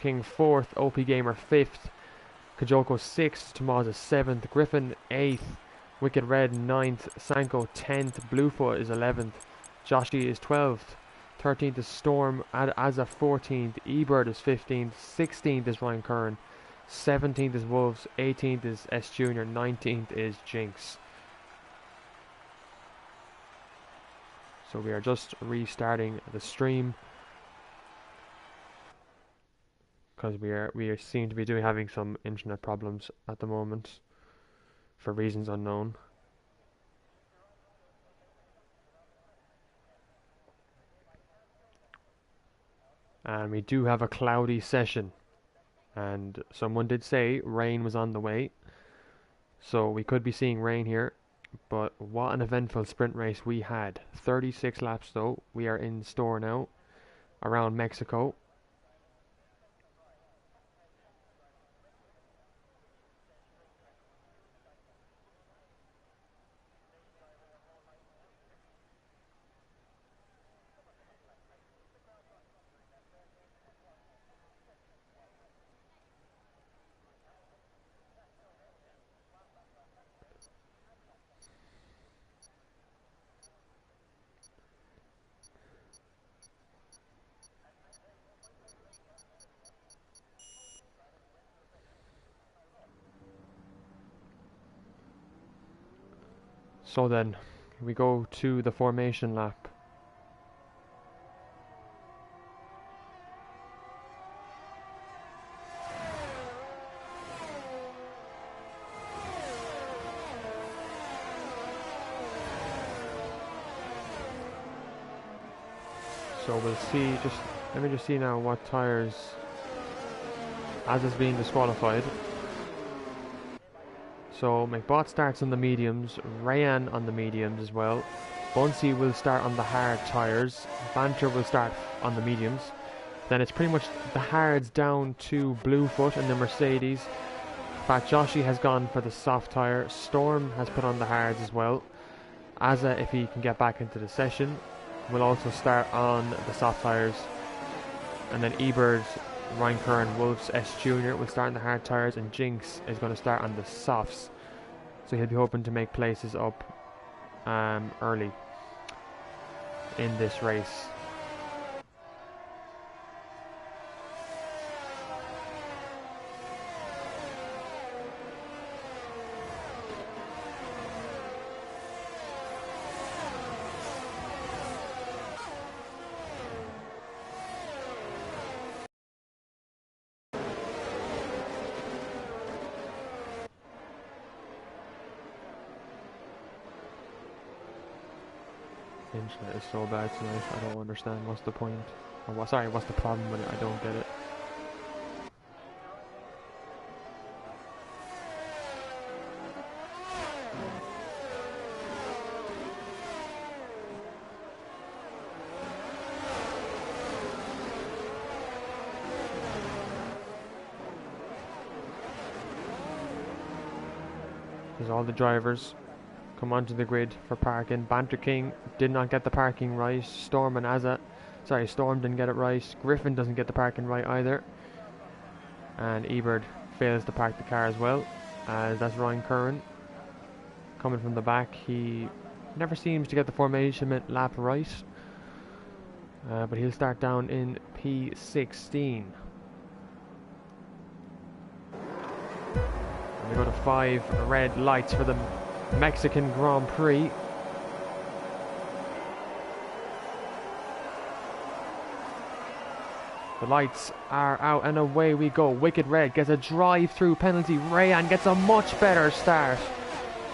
King 4th, OP Gamer 5th, Kajoko 6th, Tomaza 7th, Griffin 8th, Wicked Red 9th, Sanko 10th, Bluefoot is 11th, Joshi is 12th, 13th is Storm, Azza 14th, Ebird is 15th, 16th is Ryan Curran, 17th is Wolves, 18th is S Junior, 19th is Jinx. So we are just restarting the stream because we seem to be having some internet problems at the moment for reasons unknown. And we do have a cloudy session, and someone did say rain was on the way, so we could be seeing rain here. But what an eventful sprint race we had. 36 laps though. We are in store now around Mexico. So then we go to the formation lap. So we'll see, let me just see now what tyres, as is being disqualified. So McBot starts on the mediums, Rayan on the mediums as well. Bunsey will start on the hard tyres, Banter will start on the mediums. Then it's pretty much the hards down to Bluefoot and the Mercedes. In fact, Joshi has gone for the soft tyre, Storm has put on the hards as well. Azza, if he can get back into the session, will also start on the soft tyres. And then Ebird, Ryan Curran, Wolves, S Junior will start on the hard tyres, and Jinx is going to start on the softs. So he'll be hoping to make places up early in this race. Internet is so bad tonight, I don't understand what's the point. Or what's the problem with it, I don't get it. There's all the drivers come onto the grid for parking. Banter King did not get the parking right. Storm and Azza, Storm didn't get it right. Griffin doesn't get the parking right either. And Ebird fails to park the car as well. As that's Ryan Curran coming from the back. He never seems to get the formation lap right. But he'll start down in P16. And we go to 5 red lights for the Mexican Grand Prix. The lights are out and away we go. Wicked Red gets a drive-through penalty. Rayan gets a much better start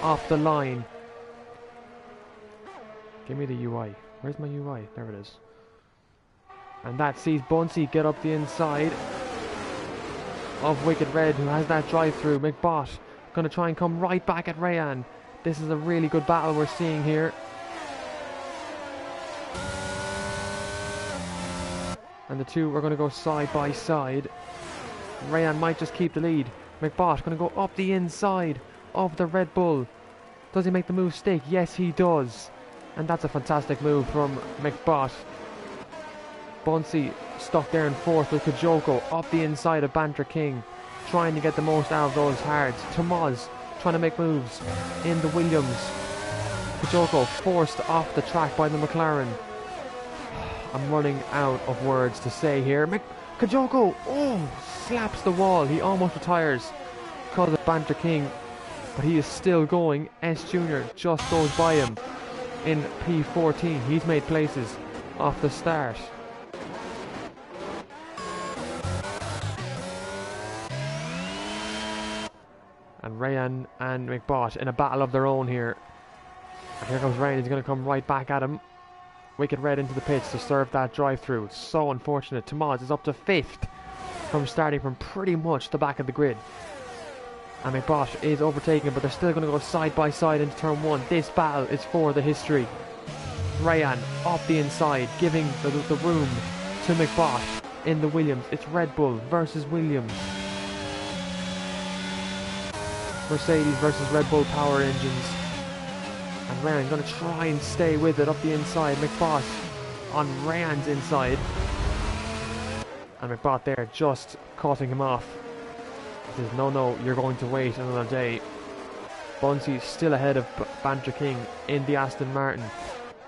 off the line. Give me the UI. Where's my UI? There it is. And that sees Bunsey get up the inside of Wicked Red, who has that drive-through. McBot going to try and come right back at Rayan. This is a really good battle we're seeing here. And the two are going to go side by side. Rayan might just keep the lead. McBot going to go up the inside of the Red Bull. Does he make the move stick? Yes, he does. And that's a fantastic move from McBot. Bunsey stuck there in fourth with Kajoko up the inside of Banter King, trying to get the most out of those hards. Tomas trying to make moves in the Williams. Kajoko forced off the track by the McLaren. I'm running out of words to say here. Kajoko, slaps the wall. He almost retires because of Banter King, but he is still going. S Junior just goes by him in P14. He's made places off the start. And Rayan and McBot in a battle of their own here. And here comes Rayan. He's going to come right back at him. Wicked Red into the pits to serve that drive-through. So unfortunate. Tomas is up to 5th from starting from pretty much the back of the grid. And McBot is overtaking, but they're still going to go side by side into turn 1. This battle is for the history. Rayan up the inside, giving the room to McBot in the Williams. It's Red Bull versus Williams. Mercedes versus Red Bull power engines. And Rayan's going to try and stay with it up the inside. McBot on Rayan's inside. And McBot there just cutting him off. He says, no, you're going to wait another day. Bunsey still ahead of Banter King in the Aston Martin.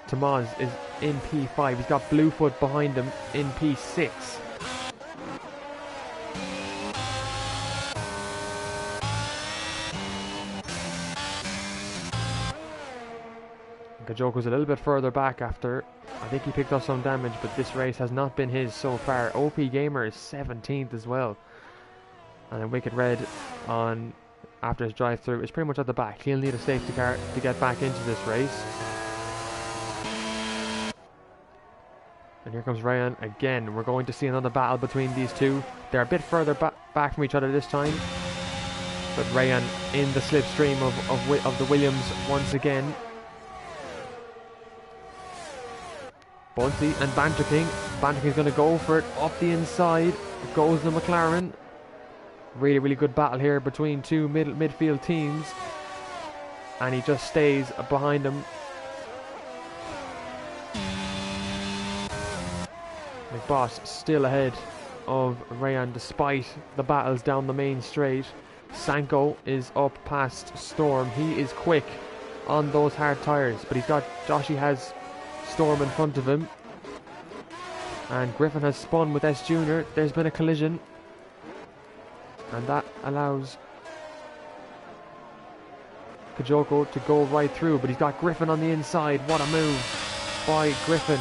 Tomas is in P5. He's got Bluefoot behind him in P6. Kajoko's a little bit further back after. I think he picked up some damage, but this race has not been his so far. OP Gamer is 17th as well. And then Wicked Red on after his drive through is pretty much at the back. He'll need a safety car to get back into this race. And here comes Rayan again. We're going to see another battle between these two. They're a bit further back from each other this time. But Rayan in the slipstream of the Williams once again. Bunsey and Banter King. Banter King's going to go for it up the inside. Goes the McLaren. Really good battle here between two midfield teams. And he just stays behind him. McBot still ahead of Rayan despite the battles down the main straight. Sanko is up past Storm. He is quick on those hard tyres, but Joshy has Storm in front of him. And Griffin has spun with S Junior. There's been a collision. And that allows Kajoko to go right through, but he's got Griffin on the inside. What a move by Griffin.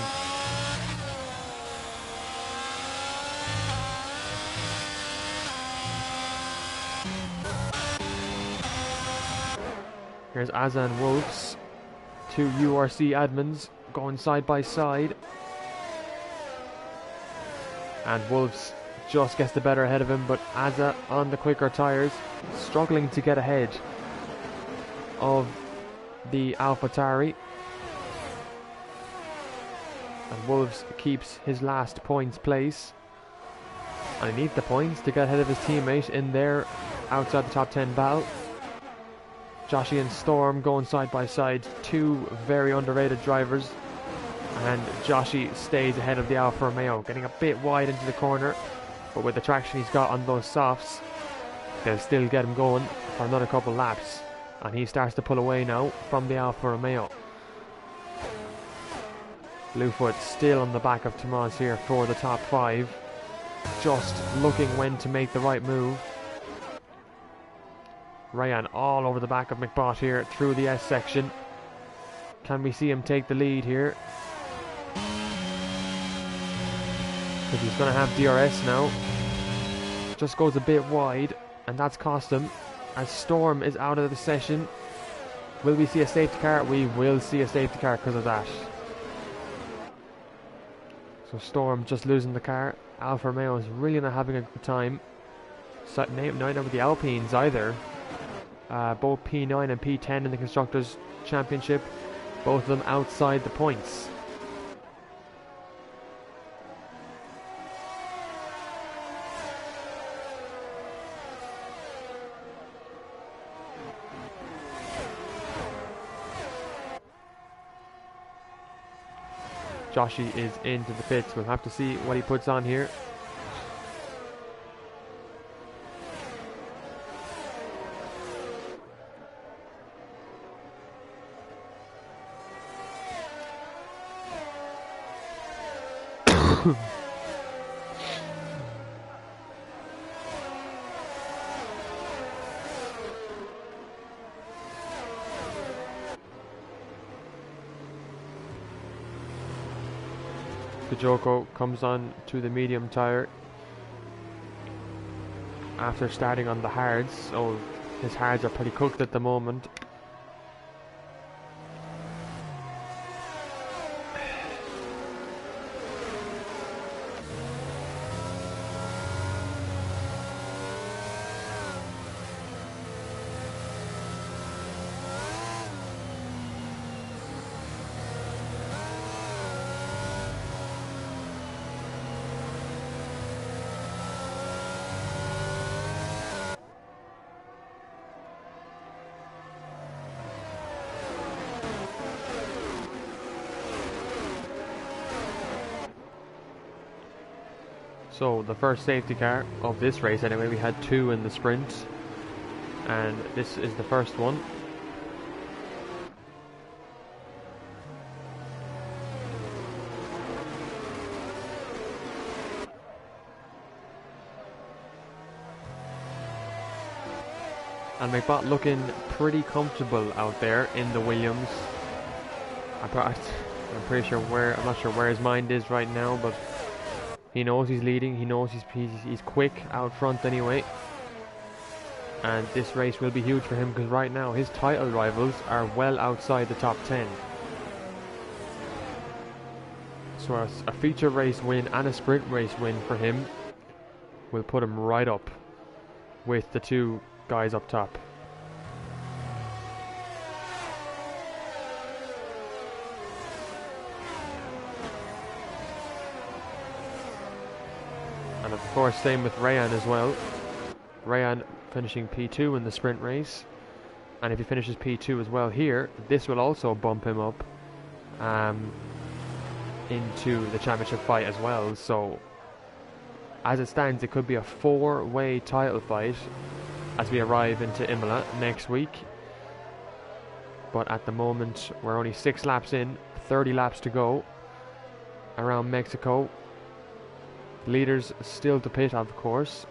Here's Azza and Wolves, two URC admins going side by side. And Wolves just gets the better ahead of him, but Azza on the quicker tyres, struggling to get ahead of the AlphaTauri. And Wolves keeps his last points place. And he needs the points to get ahead of his teammate in their outside the top 10 battle. Joshy and Storm going side by side, two very underrated drivers. And Joshy stays ahead of the Alfa Romeo, getting a bit wide into the corner. But with the traction he's got on those softs, they'll still get him going for another couple laps. And he starts to pull away now from the Alfa Romeo. Bluefoot still on the back of Tomas here for the top 5. Just looking when to make the right move. Rayan all over the back of McBot here through the S section. Can we see him take the lead here? Because he's going to have DRS now. Just goes a bit wide, and that's cost him. As Storm is out of the session. Will we see a safety car? We will see a safety car because of that. So Storm just losing the car. Alfa Romeo is really not having a good time. So, not with the Alpines either. Both P9 and P10 in the Constructors' Championship. Both of them outside the points. Joshi is into the pits. We'll have to see what he puts on here. Kajoko comes on to the medium tyre after starting on the hards. So his hards are pretty cooked at the moment. So the first safety car of this race anyway, we had 2 in the sprint, and this is the first one. And McBot looking pretty comfortable out there in the Williams. I'm pretty sure I'm not sure where his mind is right now, but he knows he's leading. He knows he's quick out front anyway. And this race will be huge for him because right now his title rivals are well outside the top 10. So a feature race win and a sprint race win for him will put him right up with the 2 guys up top. And of course same with Rayan as well. Rayan finishing P2 in the sprint race, and if he finishes P2 as well here, this will also bump him up into the championship fight as well. So as it stands, it could be a 4-way title fight as we arrive into Imola next week. But at the moment we're only 6 laps in, 30 laps to go around Mexico. Leaders still to pit, of course.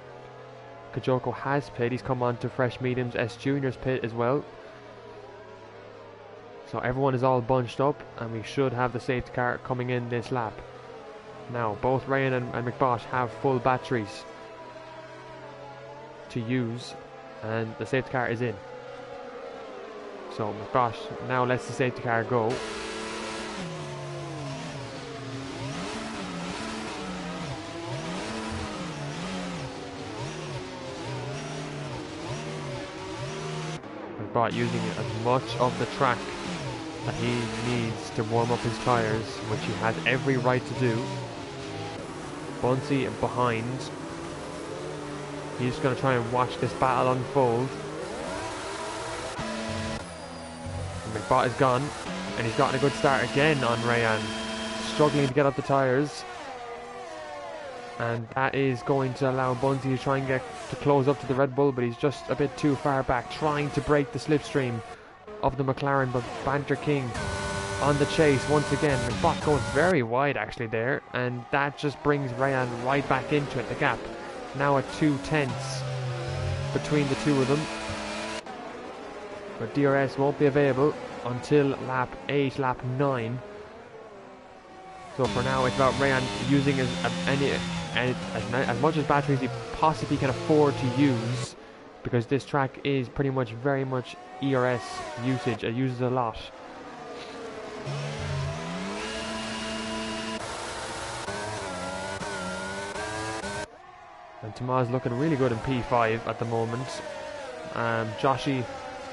Kajoko has pit, he's come on to fresh mediums. S Junior's pit as well. So everyone is all bunched up, and we should have the safety car coming in this lap. Now both Rayan and McBosh have full batteries to use, and the safety car is in. So McBosh now lets the safety car go. McBosh using as much of the track that he needs to warm up his tyres, which he has every right to do. Bunsey behind. He's going to try and watch this battle unfold. And McBot is gone, and he's gotten a good start again on Rayan, struggling to get up the tyres. And that is going to allow Bunsey to try and get to close up to the Red Bull, but he's just a bit too far back, trying to break the slipstream of the McLaren. But Banter King on the chase once again. McBot going very wide actually there, and that just brings Rayan right back into it. The gap now at 2/10 between the two of them, but DRS won't be available until lap 8, lap 9. So for now it's about Rayan using as much as batteries he possibly can afford to use, because this track is pretty much very much ERS usage. It uses a lot. And Tomas looking really good in P5 at the moment. Joshi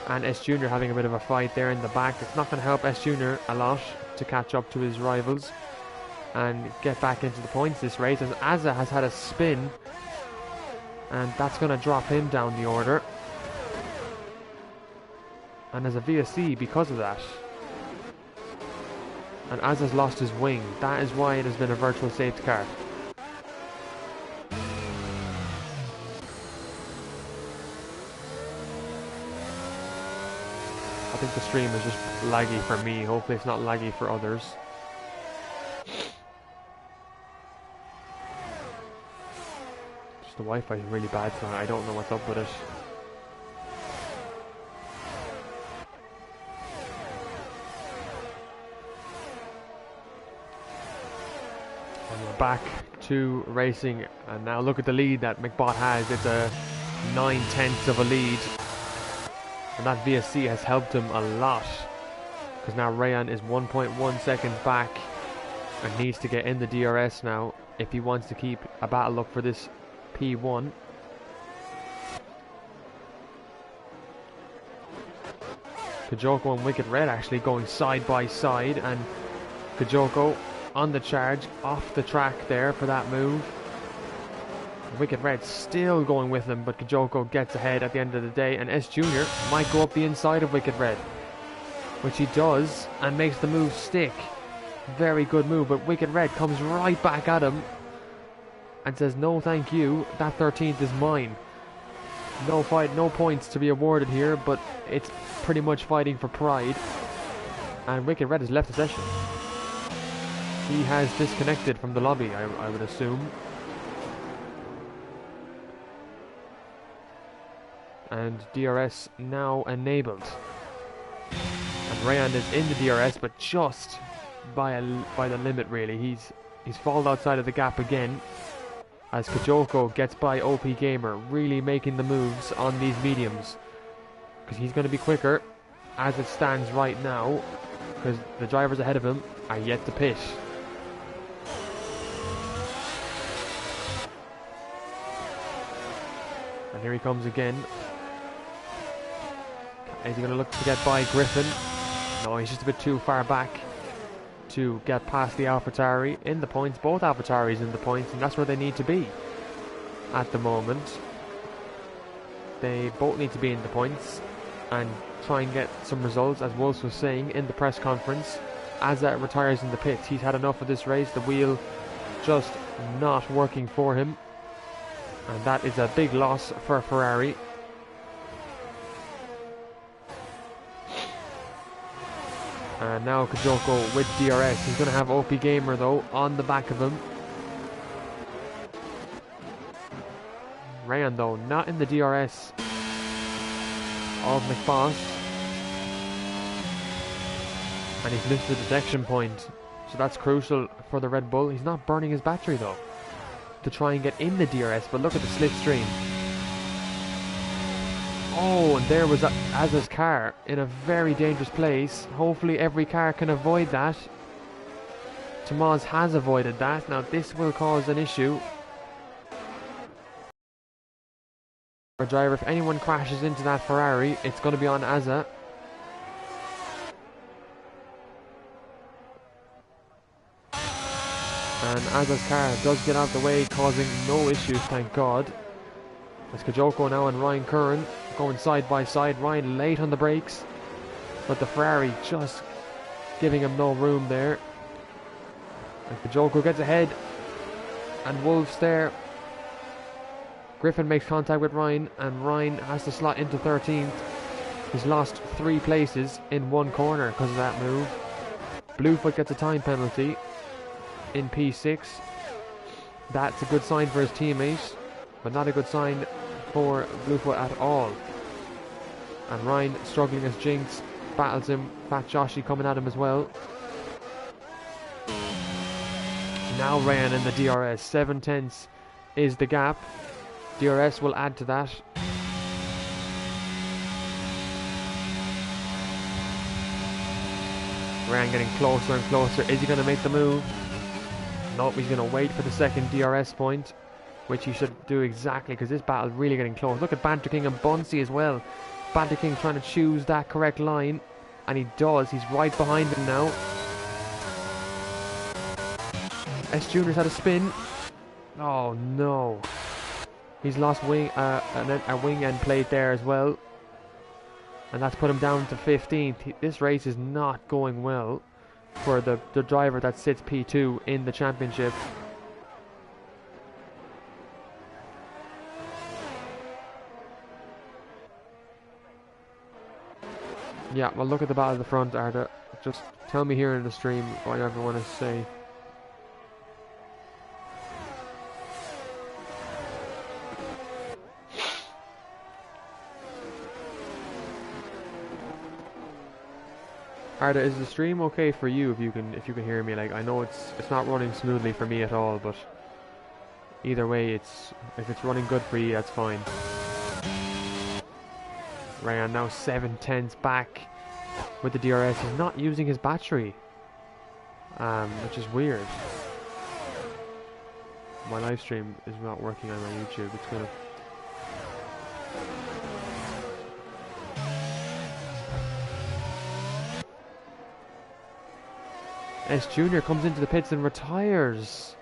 and S Junior having a bit of a fight there in the back. It's not going to help S Junior a lot to catch up to his rivals and get back into the points this race, as Azza has had a spin, and that's going to drop him down the order, and there's a VSC because of that. and Az has lost his wing. That is why it has been a virtual safety car. I think the stream is just laggy for me. Hopefully it's not laggy for others. Just the Wi-Fi is really bad tonight. I don't know what's up with it. And we're back to racing, and now look at the lead that McBot has. It's a 9/10 of a lead. And that VSC has helped him a lot, because now Rayan is 1.1 seconds back and needs to get in the DRS now if he wants to keep a battle up for this P1. Kajoko and Wicked Red actually going side by side, and Kajoko on the charge off the track there for that move. Wicked Red still going with him, but Kajoko gets ahead at the end of the day, and S Junior might go up the inside of Wicked Red, which he does, and makes the move stick. Very good move, but Wicked Red comes right back at him and says, no thank you, that 13th is mine. No fight, no points to be awarded here, but it's pretty much fighting for pride. And Wicked Red has left the session. He has disconnected from the lobby, I would assume. And DRS now enabled. And Rayan is in the DRS, but just by the limit really. He's fallen outside of the gap again, as Kajoko gets by OP Gamer, really making the moves on these mediums, because he's going to be quicker as it stands right now, because the drivers ahead of him are yet to pit. And here he comes again. Is he going to look to get by Griffin? No, he's just a bit too far back to get past the AlphaTauri in the points. Both AlphaTauris in the points, and that's where they need to be at the moment. They both need to be in the points and try and get some results, as Wolves was saying in the press conference. As that retires in the pits, he's had enough of this race. The wheel just not working for him, and that is a big loss for Ferrari. And now Kajoko with DRS. He's going to have OP Gamer though on the back of him. Rayan though not in the DRS of McBoss. And he's missed the detection point. So that's crucial for the Red Bull. He's not burning his battery though to try and get in the DRS. But look at the slipstream. Oh, and there was Azza's car in a very dangerous place. Hopefully every car can avoid that. Tamaz has avoided that. Now this will cause an issue. Our driver, if anyone crashes into that Ferrari, it's going to be on Azza. And Azza's car does get out of the way, causing no issues, thank God. It's Kajoko now and Ryan Curran going side by side. Ryan late on the brakes, but the Ferrari just giving him no room there. And Kajoko gets ahead, and Wolves there. Griffin makes contact with Ryan, and Ryan has to slot into 13th. He's lost 3 places in one corner because of that move. Bluefoot gets a time penalty in P6. That's a good sign for his teammate, but not a good sign for Bluefoot at all. And Ryan struggling as Jinx battles him. Fat Joshy coming at him as well. Now Rayan in the DRS. 7/10 is the gap. DRS will add to that. Rayan getting closer and closer. Is he going to make the move? Nope, he's going to wait for the second DRS point, which he should do exactly, because this battle is really getting close. Look at Banter King and Bunsey as well. Banter King trying to choose that correct line, and he does. He's right behind him now. S Junior's had a spin. Oh no. He's lost a wing end plate there as well. And that's put him down to 15th. This race is not going well for the driver that sits P2 in the championship. Yeah, well, look at the battle at the front, Arda. Just tell me here in the stream whatever you want to say. Arda, is the stream okay for you if you can hear me? Like, I know it's not running smoothly for me at all, but either way, if it's running good for you, that's fine. Ryan now 7/10 back with the DRS. He's not using his battery, which is weird. My live stream is not working on my YouTube. It's gonna. S Junior comes into the pits and retires.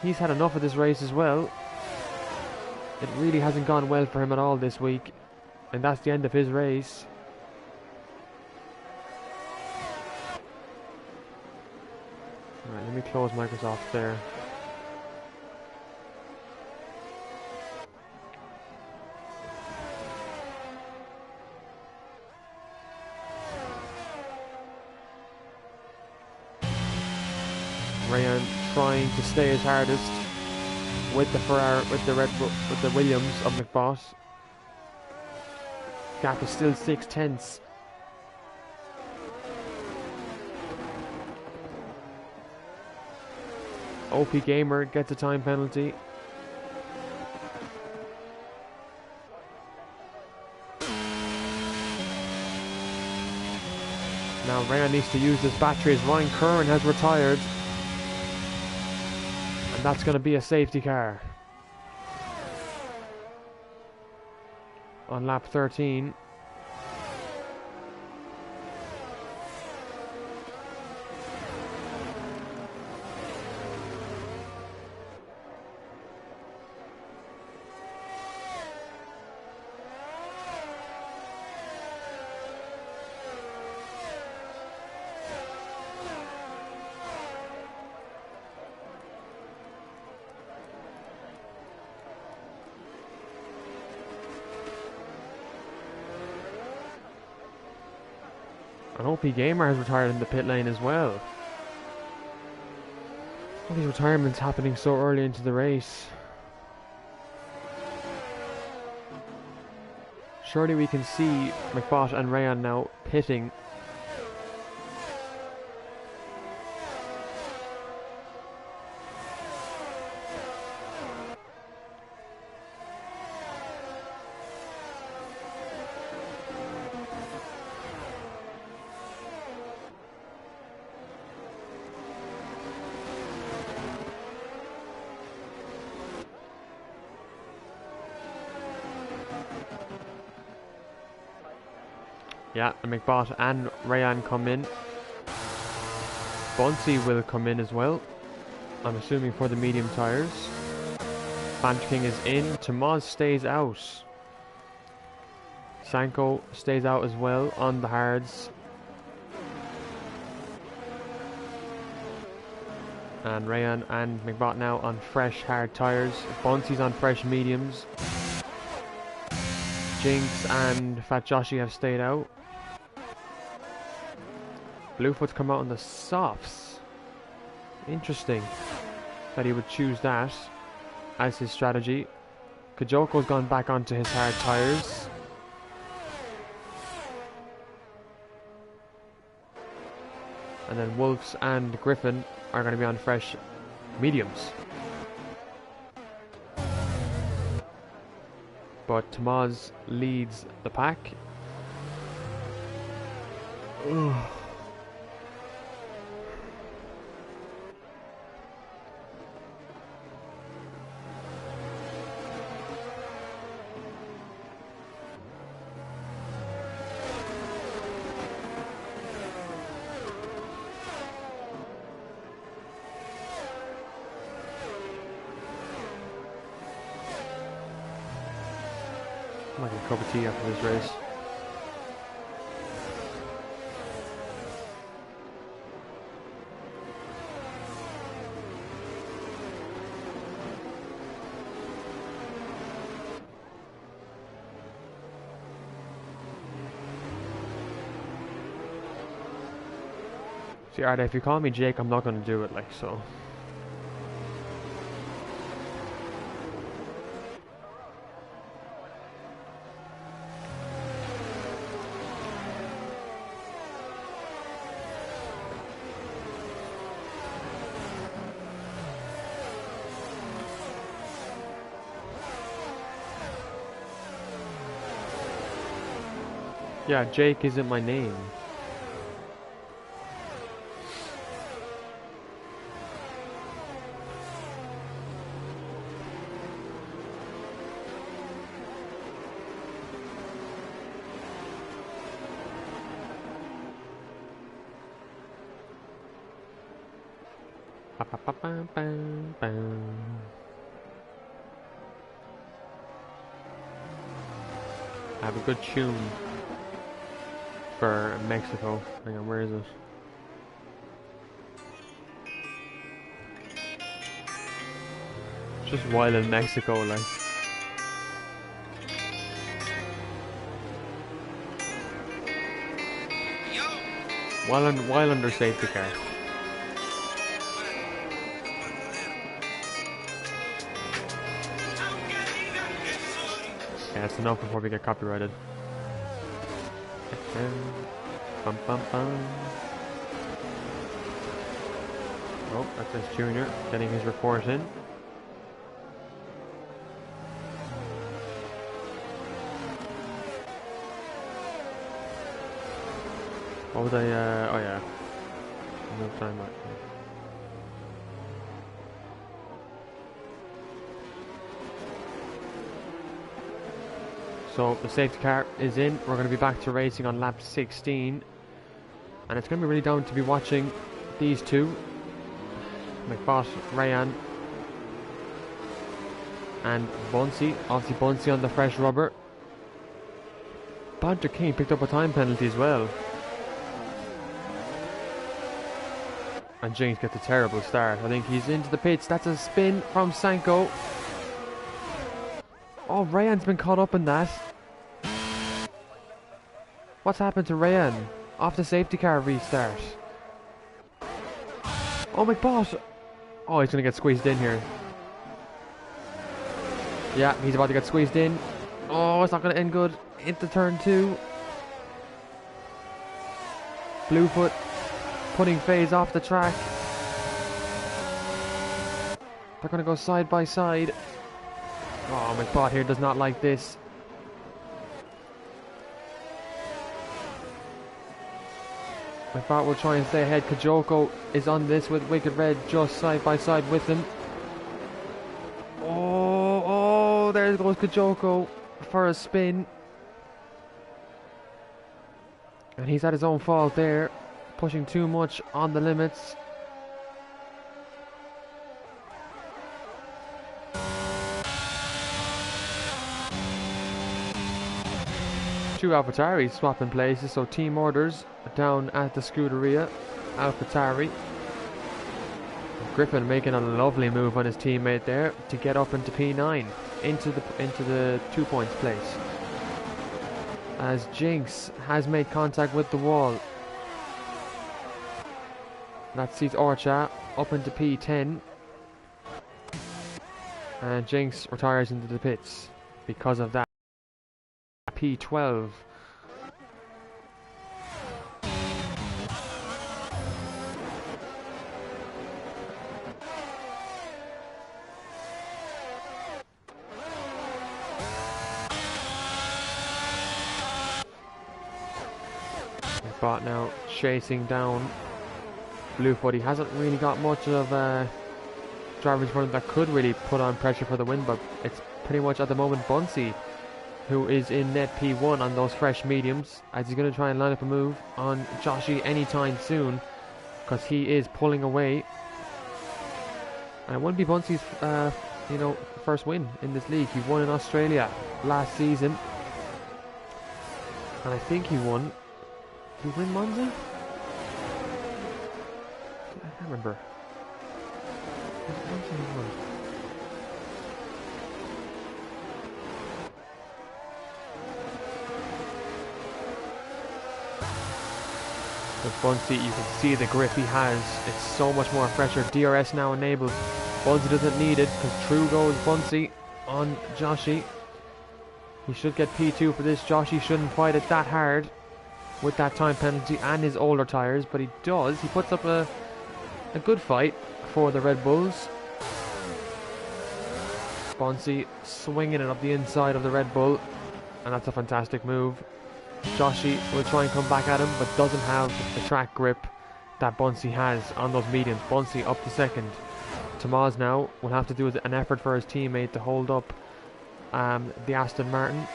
He's had enough of this race as well. It really hasn't gone well for him at all this week, and that's the end of his race. Alright, let me close Microsoft there. Ryan trying to stay his hardest with the Ferrari, with the Williams of McBot. Gap is still 6/10. OP Gamer gets a time penalty. Now Ryan needs to use his battery as Ryan Curran has retired. And that's going to be a safety car. On lap 13. And OP Gamer has retired in the pit lane as well. All these retirements happening so early into the race. Surely we can see McBot and Rayan now pitting. Yeah, and McBot and Rayan come in. Bunsey will come in as well. I'm assuming for the medium tyres. Banter King is in. Tamaz stays out. Sanko stays out as well on the hards. And Rayan and McBot now on fresh hard tyres. Bunsey's on fresh mediums. Jinx and Fat Joshi have stayed out. Bluefoot's come out on the softs. Interesting that he would choose that as his strategy. Kajoko's gone back onto his hard tyres. And then Wolves and Griffin are going to be on fresh mediums. But Tamaz leads the pack. Ugh. Like a cup of tea after this race. See, Arda, if you call me Jake, I'm not gonna do it, like, so. Yeah, Jake isn't my name. I have a good tune for Mexico. Hang on, where is it? It's just wild in Mexico, like. While under safety car. Yeah, that's enough before we get copyrighted. Bum, bum, bum. Oh, that's his junior getting his report in. What was I, oh yeah. No time back. So the safety car is in. We're going to be back to racing on lap 16. And it's going to be really down to be watching these two. My boss, Rayan. And Bunsey. Obviously Bunsey on the fresh rubber. Badger King picked up a time penalty as well. And Jinx gets a terrible start. I think he's into the pits. That's a spin from Sanko. Oh, Rayan's been caught up in that. What's happened to Rayan? Off the safety car restart. Oh my boss. Oh, he's going to get squeezed in here. Yeah, he's about to get squeezed in. Oh, it's not going to end good. Into turn 2. Bluefoot putting Faze off the track. They're going to go side by side. Oh, McBot here does not like this. McBot will try and stay ahead. Kajoko is on this with Wicked Red just side by side with him. Oh, there goes Kajoko for a spin. And he's at his own fault there. Pushing too much on the limits. Two AlphaTauri swapping places, so team orders down at the Scuderia. AlphaTauri. Griffin making a lovely move on his teammate there to get up into P9, into the 2 points place. As Jinx has made contact with the wall. That sees Orcha up into P10. And Jinx retires into the pits because of that. P12. Bot now chasing down Bluefoot. He hasn't really got much of driver in front that could really put on pressure for the win, but it's pretty much at the moment Bunsey who is in net P1 on those fresh mediums, as he's going to try and line up a move on Joshi anytime soon, because he is pulling away. And it wouldn't be Bunsey's first win in this league. He won in Australia last season, and I think he won. Did he win Monza? I can't remember. With Bunsey, you can see the grip he has. It's so much more pressure. DRS now enabled. Bunsey doesn't need it because through goes Bunsey on Joshy. He should get P2 for this. Joshy shouldn't fight it that hard with that time penalty and his older tyres, but he does. He puts up a good fight for the Red Bulls. Bunsey swinging it up the inside of the Red Bull, and that's a fantastic move. Joshy will try and come back at him, but doesn't have the track grip that Bunsey has on those mediums. Bunsey up to second. Tomas now will have to do an effort for his teammate to hold up the Aston Martin.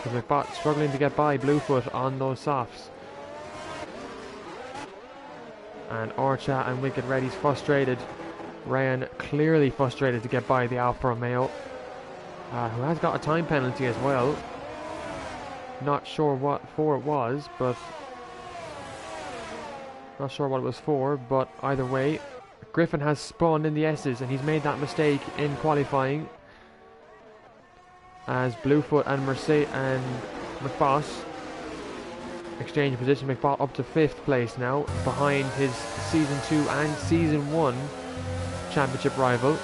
Because McBot struggling to get by Bluefoot on those softs. And Orcha and Wicked Reddy's frustrated. Ryan clearly frustrated to get by the Alfa Romeo, who has got a time penalty as well. Not sure what for it was, but not sure what it was for, but either way, Griffin has spun in the S's and he's made that mistake in qualifying. As Bluefoot and Mercedes and McBoss exchange position. McBot up to 5th place now, behind his Season 2 and Season 1 championship rival.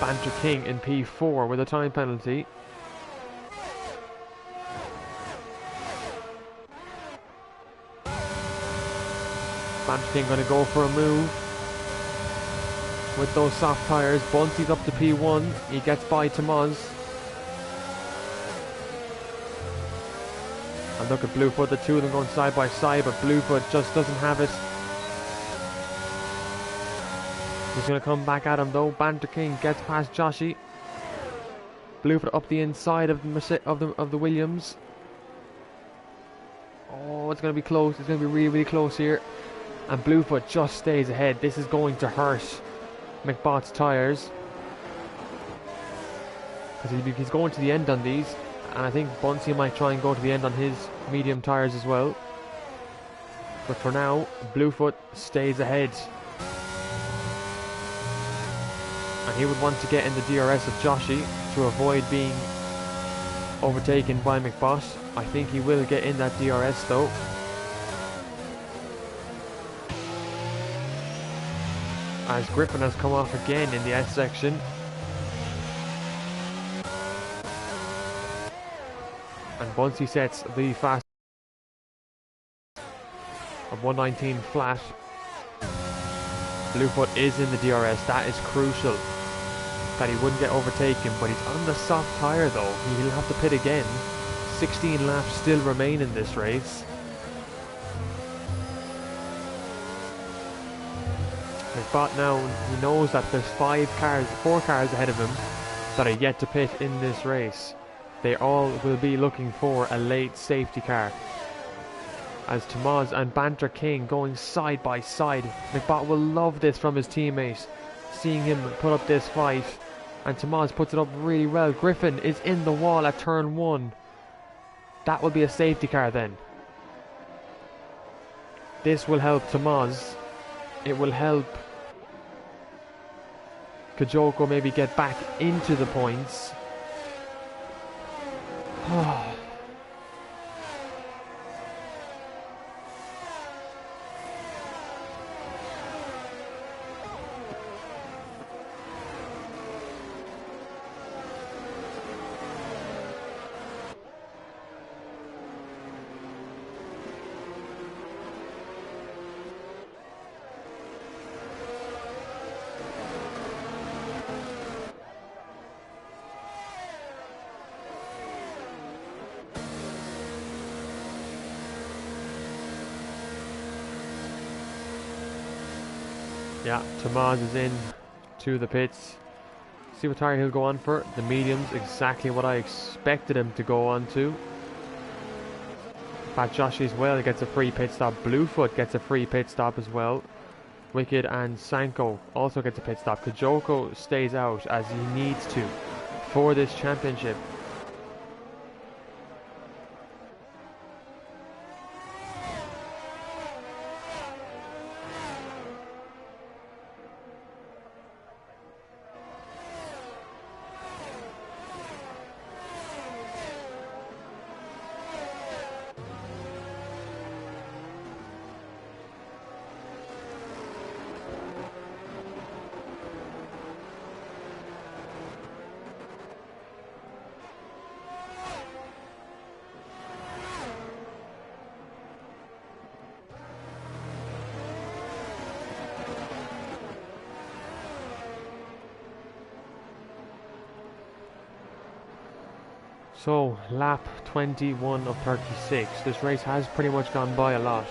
Banter King in P4 with a time penalty. Banter King going to go for a move with those soft tyres. Bunsey's up to P1. He gets by Tomas. And look at Bluefoot, the two of them going side by side, but Bluefoot just doesn't have it. He's going to come back at him though. Banter King gets past Joshy. Bluefoot up the inside of the Williams. Oh, it's going to be close. It's going to be really, really close here. And Bluefoot just stays ahead. This is going to hurt McBot's tyres, because he's going to the end on these, and I think Bunsey might try and go to the end on his medium tyres as well. But for now, Bluefoot stays ahead. And he would want to get in the DRS of Joshy to avoid being overtaken by McBot. I think he will get in that DRS though. As Griffin has come off again in the S section. And Bunsey sets the fast of 119 flat. Bluefoot is in the DRS. That is crucial that he wouldn't get overtaken, but he's on the soft tyre though. He'll have to pit again. 16 laps still remain in this race. McBot now, he knows that there's 4 cars ahead of him that are yet to pit in this race. They all will be looking for a late safety car. As Tomas and Banter King going side by side. McBot will love this from his teammates, seeing him put up this fight. And Tomas puts it up really well. Griffin is in the wall at turn 1. That will be a safety car then. This will help Tomas. It will help Kajoko maybe get back into the points. Yeah, Tomas is in to the pits. See what tyre he'll go on for. The mediums, exactly what I expected him to go on to. Fat Joshi as well gets a free pit stop. Bluefoot gets a free pit stop as well. Wicked and Sanko also gets a pit stop. Kajoko stays out as he needs to for this championship. So, lap 21 of 36. This race has pretty much gone by a lot.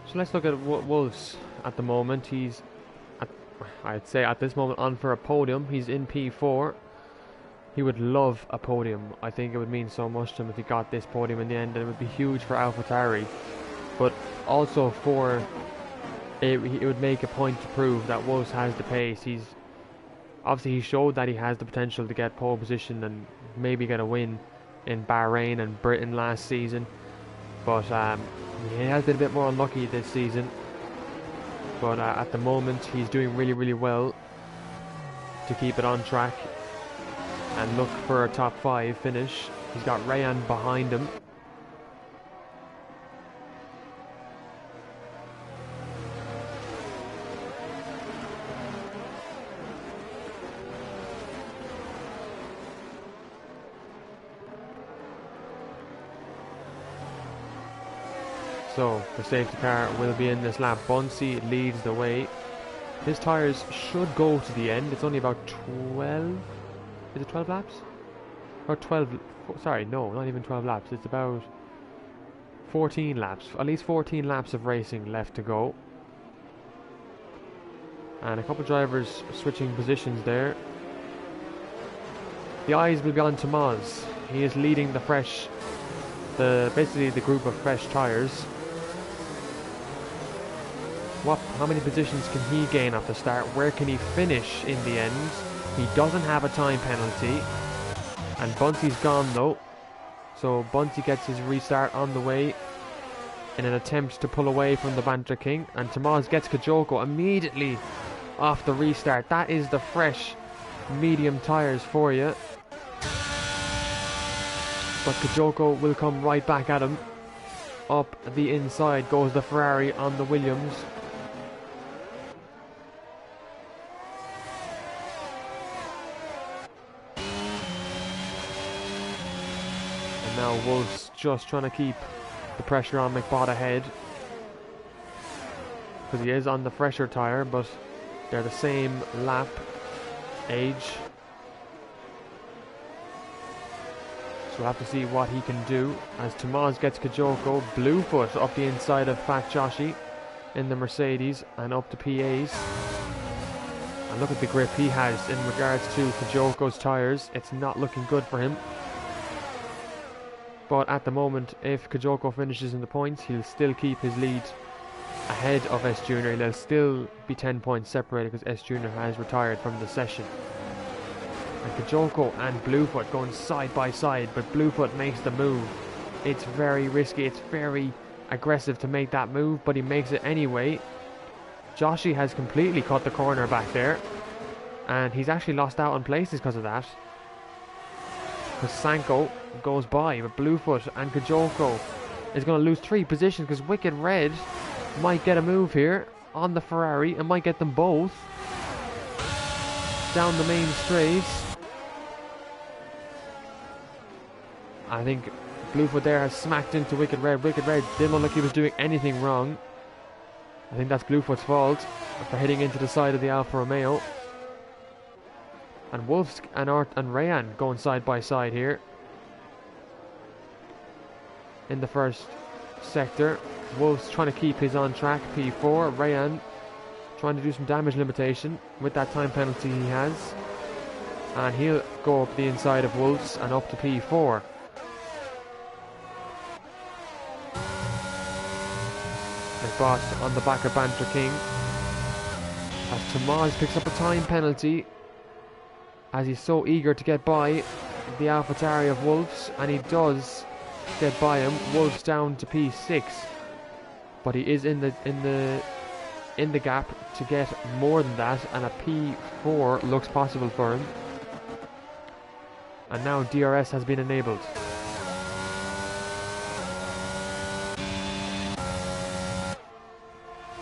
So let's look at Wolf's at the moment. He's, I'd say at this moment, on for a podium. He's in P4. He would love a podium. I think it would mean so much to him if he got this podium in the end, and it would be huge for AlphaTauri. But also for it would make a point to prove that Wolf's has the pace. He showed that he has the potential to get pole position and maybe get a win in Bahrain and Britain last season. But he has been a bit more unlucky this season. But at the moment, he's doing really, really well to keep it on track and look for a top 5 finish. He's got Rayan behind him. So, the safety car will be in this lap. Bunsey leads the way. His tyres should go to the end. It's only about 12... Is it 12 laps? Or 12... Sorry, no, not even 12 laps. It's about 14 laps. At least 14 laps of racing left to go. And a couple of drivers switching positions there. The eyes will be on Tomas. He is leading basically the group of fresh tyres. How many positions can he gain off the start? Where can he finish in the end? He doesn't have a time penalty. And Bunsey's gone though. So Bunsey gets his restart on the way in an attempt to pull away from the Banter King. And Tomas gets Kajoko immediately off the restart. That is the fresh medium tyres for you. But Kajoko will come right back at him. Up the inside goes the Ferrari on the Williams. And now Wolf's just trying to keep the pressure on McBot ahead, because he is on the fresher tyre, but they're the same lap age. So we'll have to see what he can do as Tomas gets Kajoko. Bluefoot up the inside of Fat Joshi in the Mercedes and up to PA's. And look at the grip he has in regards to Kajoko's tyres. It's not looking good for him. But at the moment, if Kajoko finishes in the points, he'll still keep his lead ahead of S Junior. They'll still be 10 points separated because S Junior has retired from the session. And Kajoko and Bluefoot going side by side, but Bluefoot makes the move. It's very risky, it's very aggressive to make that move, but he makes it anyway. Joshi has completely cut the corner back there, and he's actually lost out on places because of that. Because Sanko goes by, but Bluefoot and Kajoko is going to lose 3 positions because Wicked Red might get a move here on the Ferrari and might get them both down the main straight. I think Bluefoot there has smacked into Wicked Red. Wicked Red didn't look like he was doing anything wrong. I think that's Bluefoot's fault for hitting into the side of the Alfa Romeo. And Wolf's and Rayan going side by side here in the first sector. Wolf's trying to keep his on track P4. Rayan trying to do some damage limitation with that time penalty he has. And he'll go up the inside of Wolf's and up to P4. McBoss on the back of Banter King. As Tamaz picks up a time penalty, as he's so eager to get by the AlphaTauri of Wolves, and he does get by him. Wolves down to P6, but he is in the gap to get more than that, and a P4 looks possible for him. And now DRS has been enabled.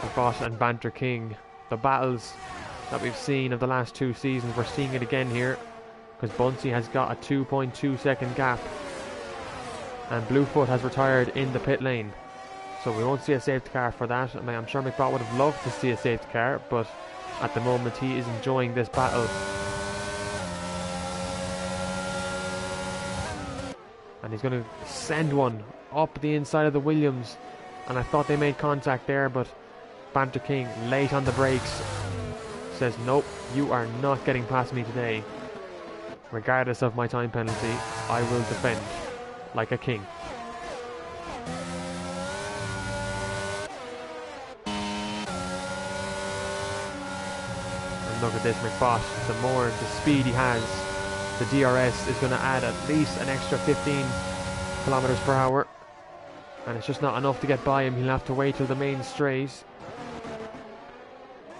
McBoss and Banter King, the battles that we've seen of the last 2 seasons, we're seeing it again here, because Bunsey has got a 2.2 second gap and Bluefoot has retired in the pit lane, so we won't see a safety car for that. I mean, I'm sure McBot would have loved to see a safety car, but at the moment he is enjoying this battle. And he's going to send one up the inside of the Williams, and I thought they made contact there, but Banter King, late on the brakes, says nope, you are not getting past me today. Regardless of my time penalty, I will defend like a king. And look at this McBoss, the speed he has, the DRS is going to add at least an extra 15 kilometers per hour, and it's just not enough to get by him. He'll have to wait till the main straight.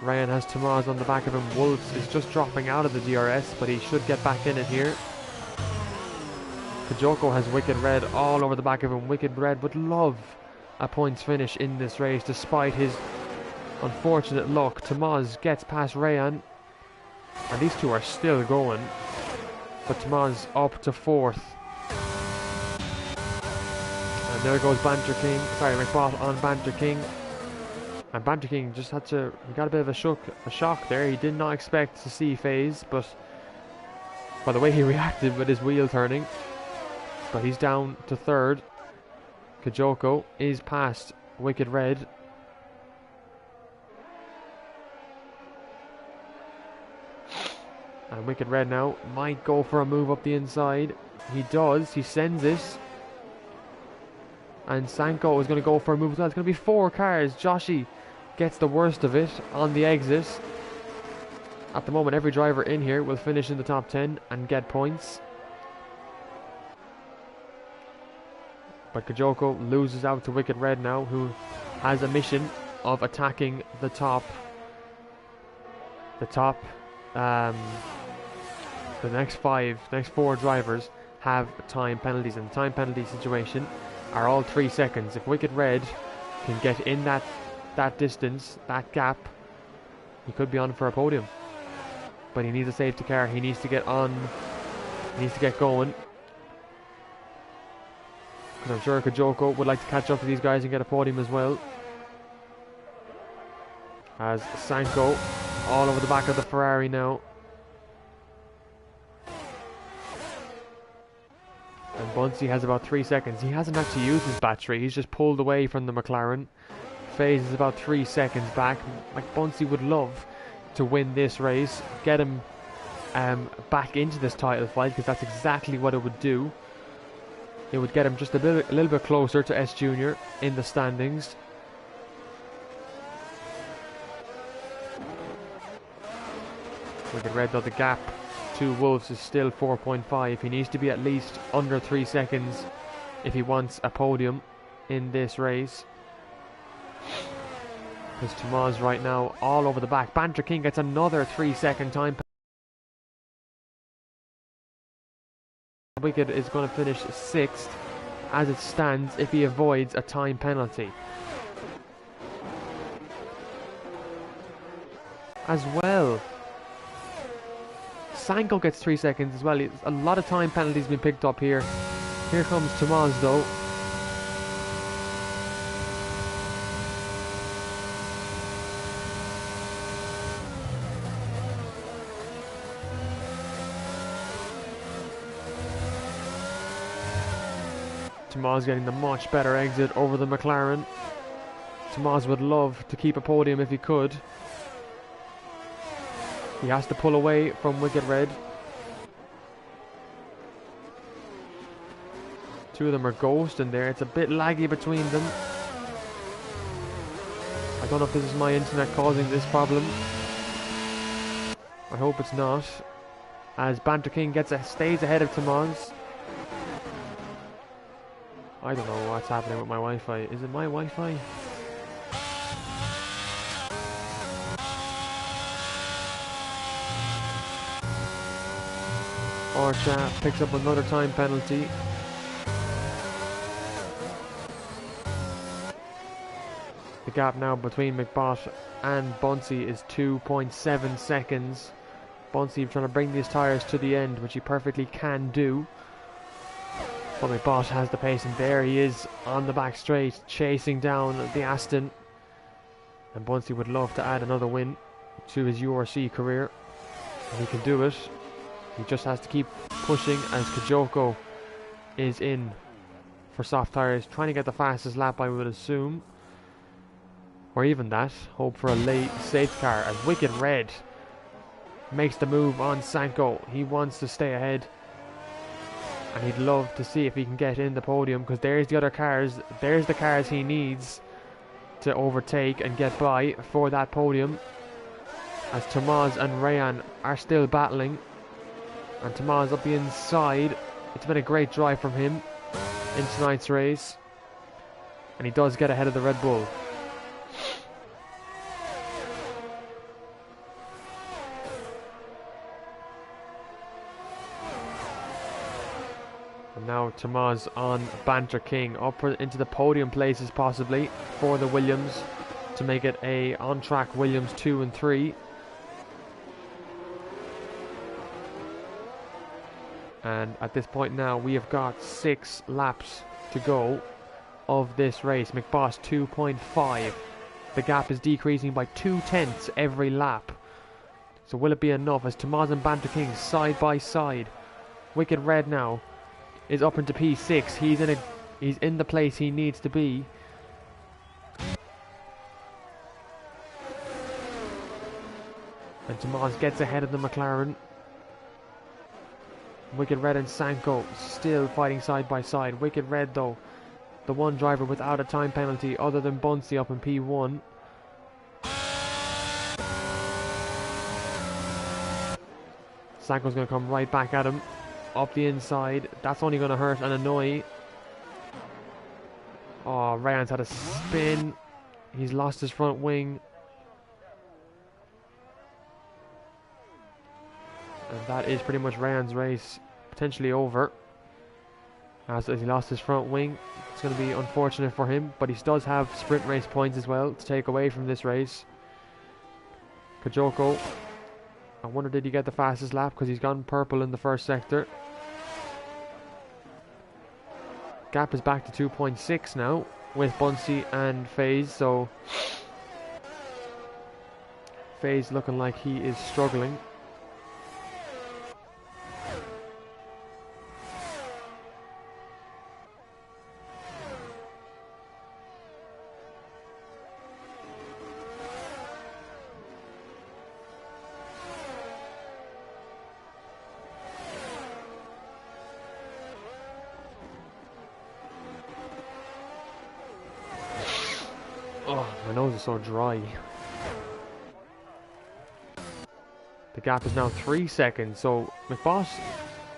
Ryan has Tamaz on the back of him. Wolves is just dropping out of the DRS, but he should get back in it here. Kajoko has Wicked Red all over the back of him. Wicked Red would love a points finish in this race despite his unfortunate luck. Tamaz gets past Rayan, and these two are still going, but Tamaz up to 4th. And there goes Banter King, sorry, McBot on Banter King. And Banter King just had to, he got a bit of a shock there. He did not expect to see FaZe, but by the way he reacted with his wheel turning. But he's down to 3rd. Kajoko is past Wicked Red. And Wicked Red now might go for a move up the inside. He does, he sends it. And Sanko is going to go for a move as well. It's going to be 4 cars. Joshi gets the worst of it on the exit. At the moment, every driver in here will finish in the top 10 and get points. But Kajoko loses out to Wicked Red now, who has a mission of attacking the top. The next 4 drivers have time penalties, and the time penalty situation are all 3 seconds. If Wicked Red can get in that distance, that gap, he could be on for a podium. But he needs a safety car. He needs to get on. He needs to get going. Because I'm sure Kajoko would like to catch up to these guys and get a podium as well. As Sanko all over the back of the Ferrari now. And Bunsey has about 3 seconds. He hasn't actually used his battery. He's just pulled away from the McLaren. FaZe is about 3 seconds back. Like, Bunsey would love to win this race, get him back into this title fight, because that's exactly what it would do. It would get him just a little bit closer to S Junior in the standings. Wicked Red, though, the gap to Wolves is still 4.5. He needs to be at least under 3 seconds if he wants a podium in this race. Because Tamaz right now all over the back. Banter King gets another 3 second time. Wicked is going to finish 6th as it stands if he avoids a time penalty. As well, Sanko gets 3 seconds as well. A lot of time penalties been picked up here. Here comes Tamaz though. Tamaz getting the much better exit over the McLaren. Tamaz would love to keep a podium if he could. He has to pull away from Wicked Red. Two of them are ghosting there. It's a bit laggy between them. Don't know if this is my internet causing this problem. I hope it's not. As Banter King stays ahead of Tamaz. I don't know what's happening with my Wi-Fi. Is it my Wi-Fi? Orcha picks up another time penalty. The gap now between McBot and Bunsey is 2.7 seconds. Bunsey trying to bring these tyres to the end, which he perfectly can do. But McBot has the pace, and there he is on the back straight, chasing down the Aston. And Bunsey would love to add another win to his URC career, and he can do it. He just has to keep pushing as Kajoko is in for soft tyres, trying to get the fastest lap, I would assume. Or even that. Hope for a late safety car as Wicked Red makes the move on Sanko. He wants to stay ahead, and he'd love to see if he can get in the podium, because there's the other cars. There's the cars he needs to overtake and get by for that podium, as Tamaz and Rayan are still battling. And Tamaz up the inside. It's been a great drive from him in tonight's race, and he does get ahead of the Red Bull. And now Tamaz on Banter King, up into the podium places possibly for the Williams to make it a on-track Williams 2 and 3. And at this point now, we have got 6 laps to go of this race. McBoss 2.5. The gap is decreasing by 0.2 every lap. So will it be enough as Tamaz and Banter King side by side? Wicked Red now is up into P6. He's in the place he needs to be. And Tamaz gets ahead of the McLaren. Wicked Red and Sanko still fighting side by side. Wicked Red though, the one driver without a time penalty other than Bunsey up in P1. Sanko's going to come right back at him up the inside. That's only going to hurt and annoy. Oh, Ryan's had a spin. He's lost his front wing. And that is pretty much Ryan's race potentially over, as he lost his front wing. It's going to be unfortunate for him, but he does have sprint race points as well to take away from this race. Kajoko, I wonder did he get the fastest lap, because he's gone purple in the first sector. Gap is back to 2.6 now with Bunsey and FaZe, so FaZe looking like he is struggling. Oh, my nose is so dry. The gap is now 3 seconds, so McBoss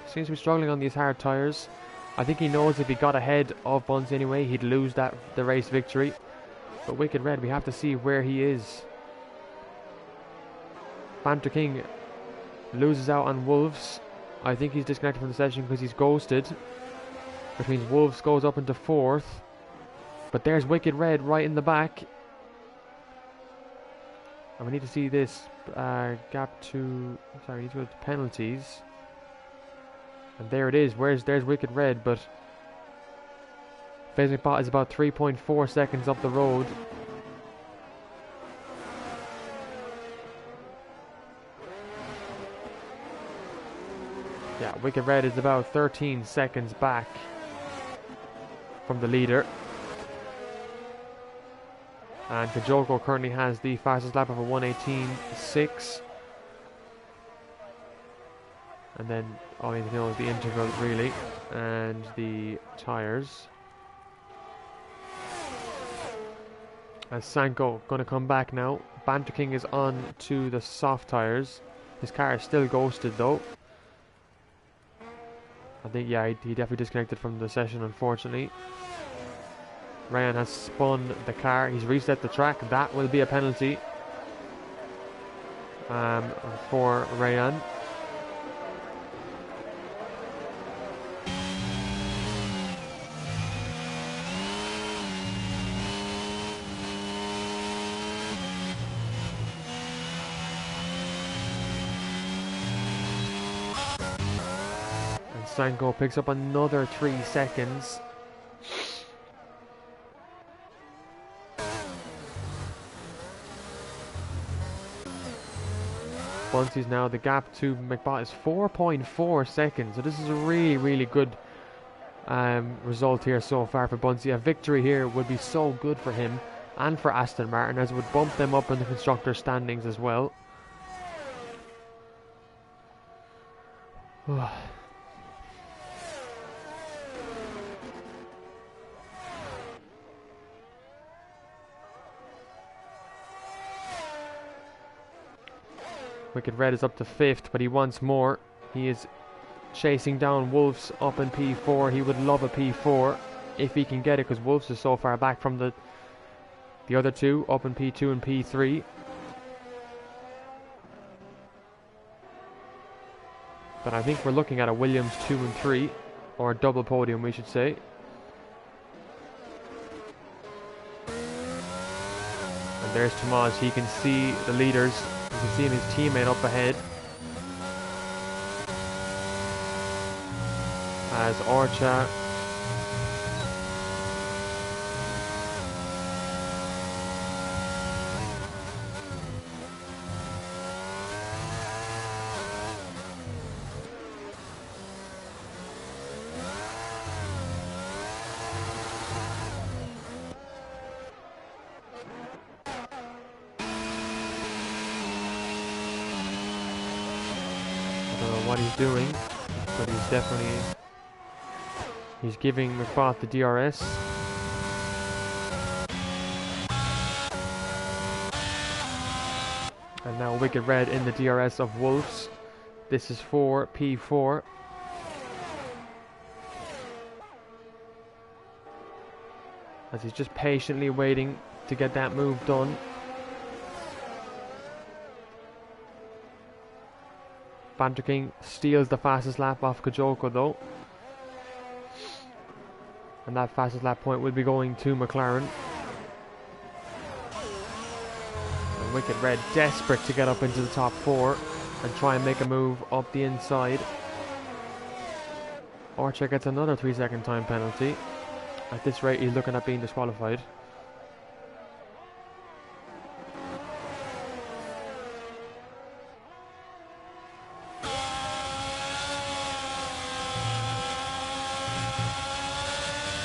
seems to be struggling on these hard tyres. I think he knows if he got ahead of Buns anyway, he'd lose the race victory. But Wicked Red, we have to see where he is. Banter King loses out on Wolves. I think he's disconnected from the session because he's ghosted, which means Wolves goes up into 4th. But there's Wicked Red right in the back. And we need to see this gap to... Sorry, we need to go to penalties. And there it is. There's Wicked Red, but FaZe McBot is about 3.4 seconds up the road. Yeah, Wicked Red is about 13 seconds back from the leader. And Kajoko currently has the fastest lap of a 1:18.6. And then all you need to know is the interval really, and the tyres. As Sanko going to come back now. Banter King is on to the soft tyres. His car is still ghosted though. I think, yeah, he definitely disconnected from the session, unfortunately. Ryan has spun the car. He's reset the track. That will be a penalty for Ryan. Sanko picks up another 3 seconds. Bunsee's now, the gap to McBot is 4.4 seconds. So this is a really, really good result here so far for Bunsee. A victory here would be so good for him and for Aston Martin, as it would bump them up in the constructors' standings as well. Wicked Red is up to 5th, but he wants more. He is chasing down Wolves up in P4. He would love a P4 if he can get it, because Wolves is so far back from the other two up in P2 and P3. But I think we're looking at a Williams 2 and 3, or a double podium we should say. And there's Tomas. He can see the leaders. You can see him, his teammate up ahead. As Orcha what he's doing, but he's definitely, he's giving McFath the DRS. And now Wicked Red in the DRS of Wolves. This is for P4. As he's just patiently waiting to get that move done. Banter King steals the fastest lap off Kajoko though. And that fastest lap point will be going to McLaren. And Wicked Red desperate to get up into the top 4 and try and make a move up the inside. Orcha gets another 3-second time penalty. At this rate he's looking at being disqualified.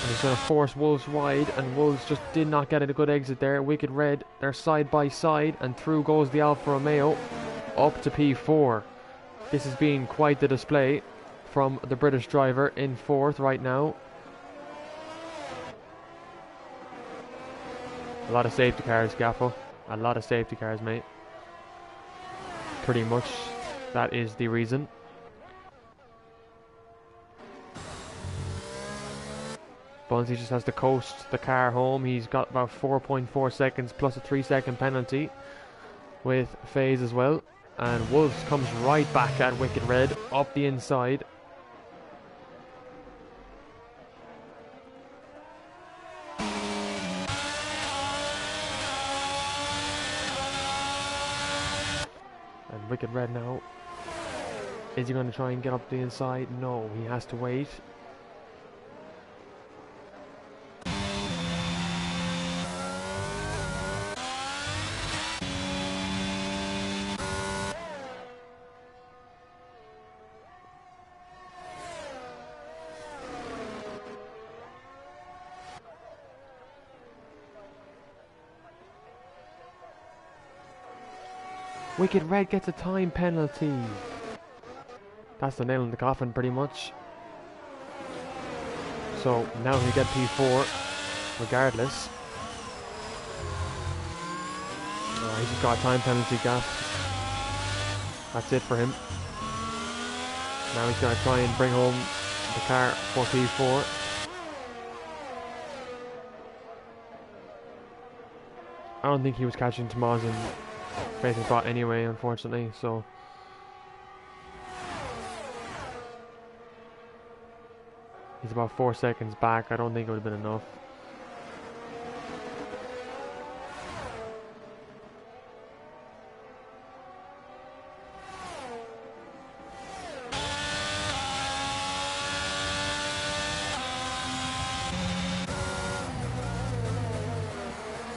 He's going to force Wolves wide, and Wolves just did not get a good exit there. Wicked Red, they're side by side, and through goes the Alfa Romeo up to P4. This has been quite the display from the British driver in 4th right now. A lot of safety cars, Gaffo. A lot of safety cars, mate. Pretty much that is the reason. Bunsey just has to coast the car home. He's got about 4.4 seconds plus a 3-second penalty with phase as well. And Wolves comes right back at Wicked Red up the inside. And Wicked Red now. Is he going to try and get up the inside? No, he has to wait. Wicked Red gets a time penalty. That's the nail in the coffin pretty much. So now he get P4 regardless. He's just got a time penalty gap. That's it for him. Now he's going to try and bring home the car for P4. I don't think he was catching Tomas in racing spot anyway, unfortunately, so he's about 4 seconds back. I don't think it would have been enough.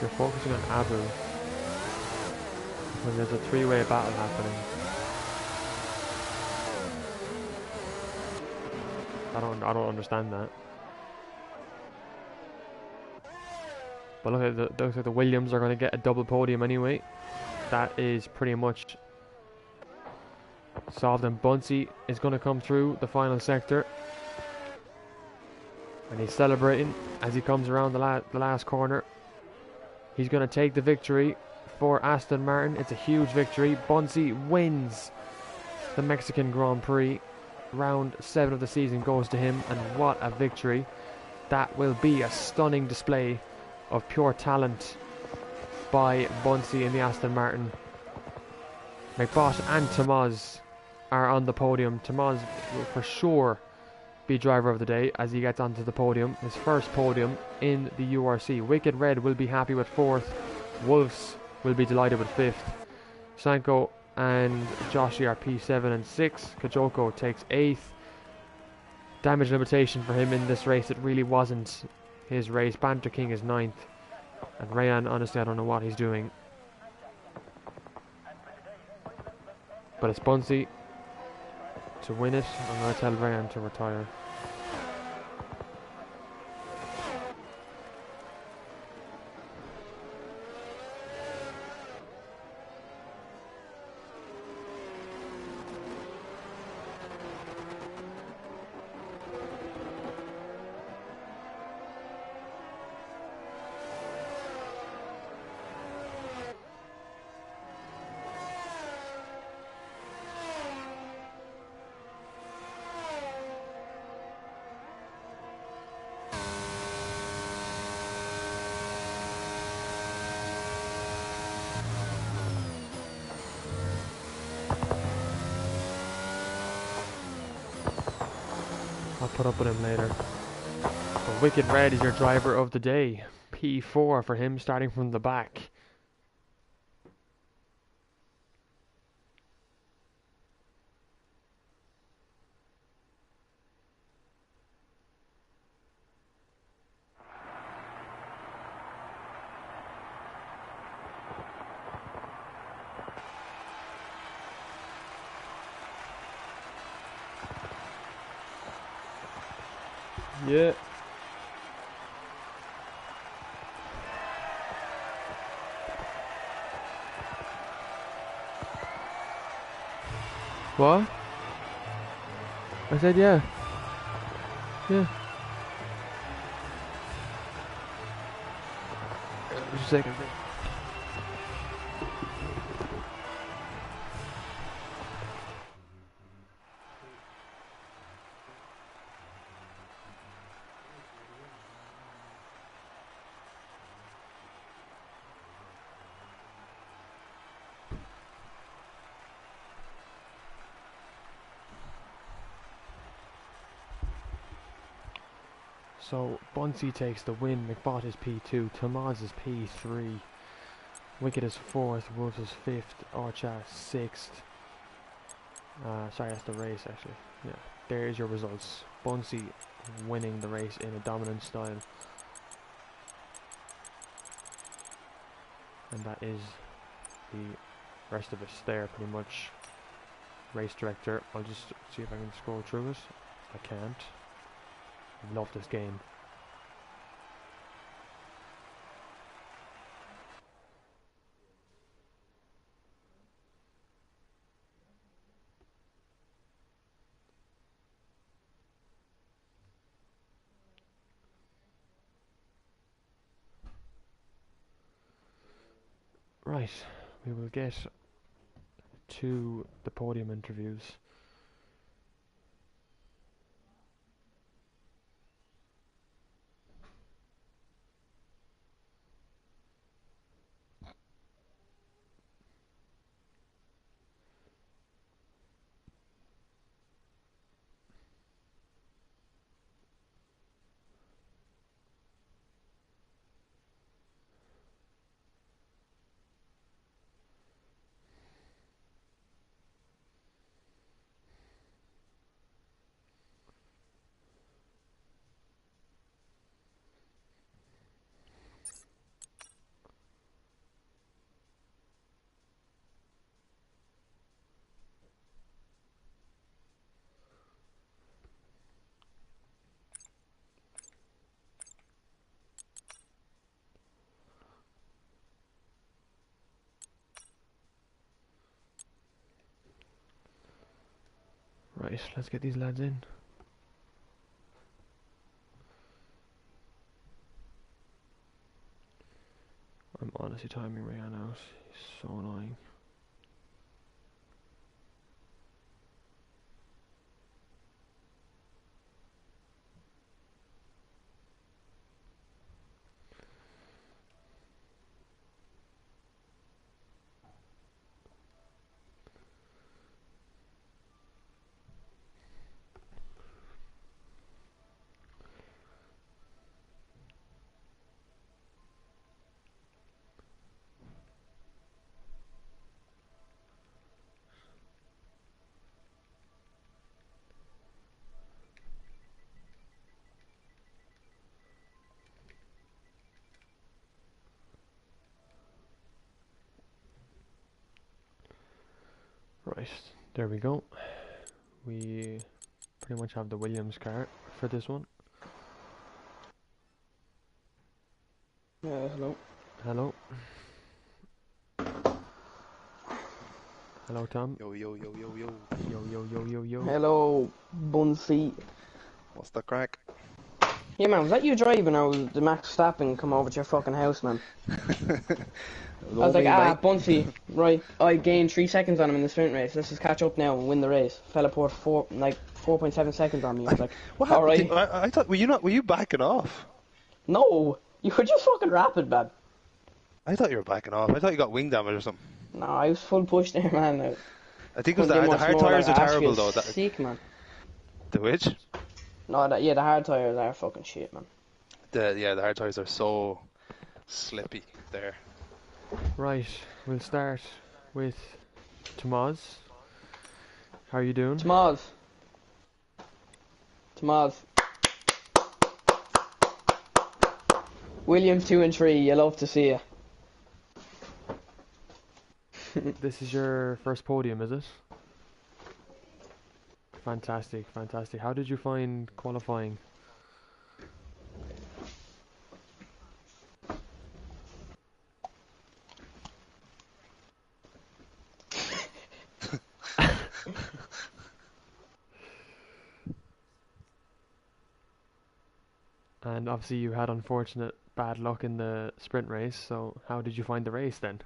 You're focusing on Abu when there's a three-way battle happening. I don't understand that. But looks like the Williams are going to get a double podium anyway. That is pretty much solved, and Bunsey is going to come through the final sector. And he's celebrating as he comes around the last corner. He's going to take the victory for Aston Martin. It's a huge victory. Bunsey wins the Mexican Grand Prix. Round 7 of the season goes to him, and what a victory. That will be a stunning display of pure talent by Bunsey in the Aston Martin. McBott and Tomas are on the podium. Tomas will for sure be driver of the day as he gets onto the podium. His first podium in the URC. Wicked Red will be happy with 4th. Wolves will be delighted with 5th. Sanko and Joshi are P7 and 6. Kajoko takes 8th. Damage limitation for him in this race. It really wasn't his race. Banter King is 9th. And Rayan, honestly, I don't know what he's doing. But it's Bunsey to win it. I'm going to tell Rayan to retire. I'll put up with him later. But Wicked Red is your driver of the day. P4 for him, starting from the back. Yeah. What? I said yeah. Yeah. Just a second. So Bunsey takes the win. McBott is P2. Tomas is P3. Wicked is 4th. Wolves is 5th. Orcha 6th. Sorry, that's the race actually. Yeah, there's your results. Bunsey winning the race in a dominant style. And that is the rest of us there pretty much. Race director. I'll just see if I can scroll through it. I can't. I love this game. Right, we will get to the podium interviews. Right, let's get these lads in. I'm honestly timing Rayan out. He's so annoying. Right, there we go. We pretty much have the Williams car for this one. Hello. Hello. Hello, Tom. Yo, yo, yo, yo, yo. Yo, yo, yo, yo, yo. Hello, Bunsey. What's the crack? Yeah, man, was that you driving or was the Max Verstappen come over to your fucking house, man? I was like, Bunsey, right, I gained 3 seconds on him in the sprint race. Let's just catch up now and win the race. Fell apart 4.7 seconds on me. I was like, what alright. I thought, were you backing off? No, you were just fucking rapid, man. I thought you were backing off. I thought you got wing damage or something. No, I was full push there, man. I think it was the hard tyres are terrible though. Sick, man. The which? No, the hard tyres are fucking shit, man. The hard tyres are so slippy there. Right, we'll start with Tomas. How are you doing? Tomas. Williams 2 and 3, you love to see you. This is your first podium, is it? Fantastic, fantastic. How did you find qualifying? And obviously you had unfortunate bad luck in the sprint race, so how did you find the race then?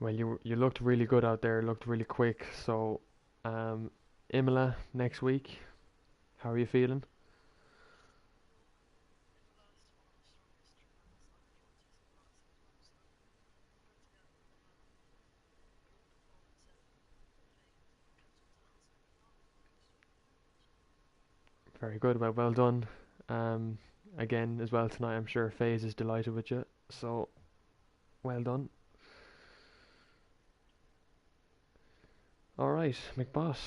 Well, you looked really good out there, looked really quick, so Imola next week, how are you feeling? Very good, well done. Again, as well tonight, I'm sure FaZe is delighted with you, so well done. Alright, McBoss.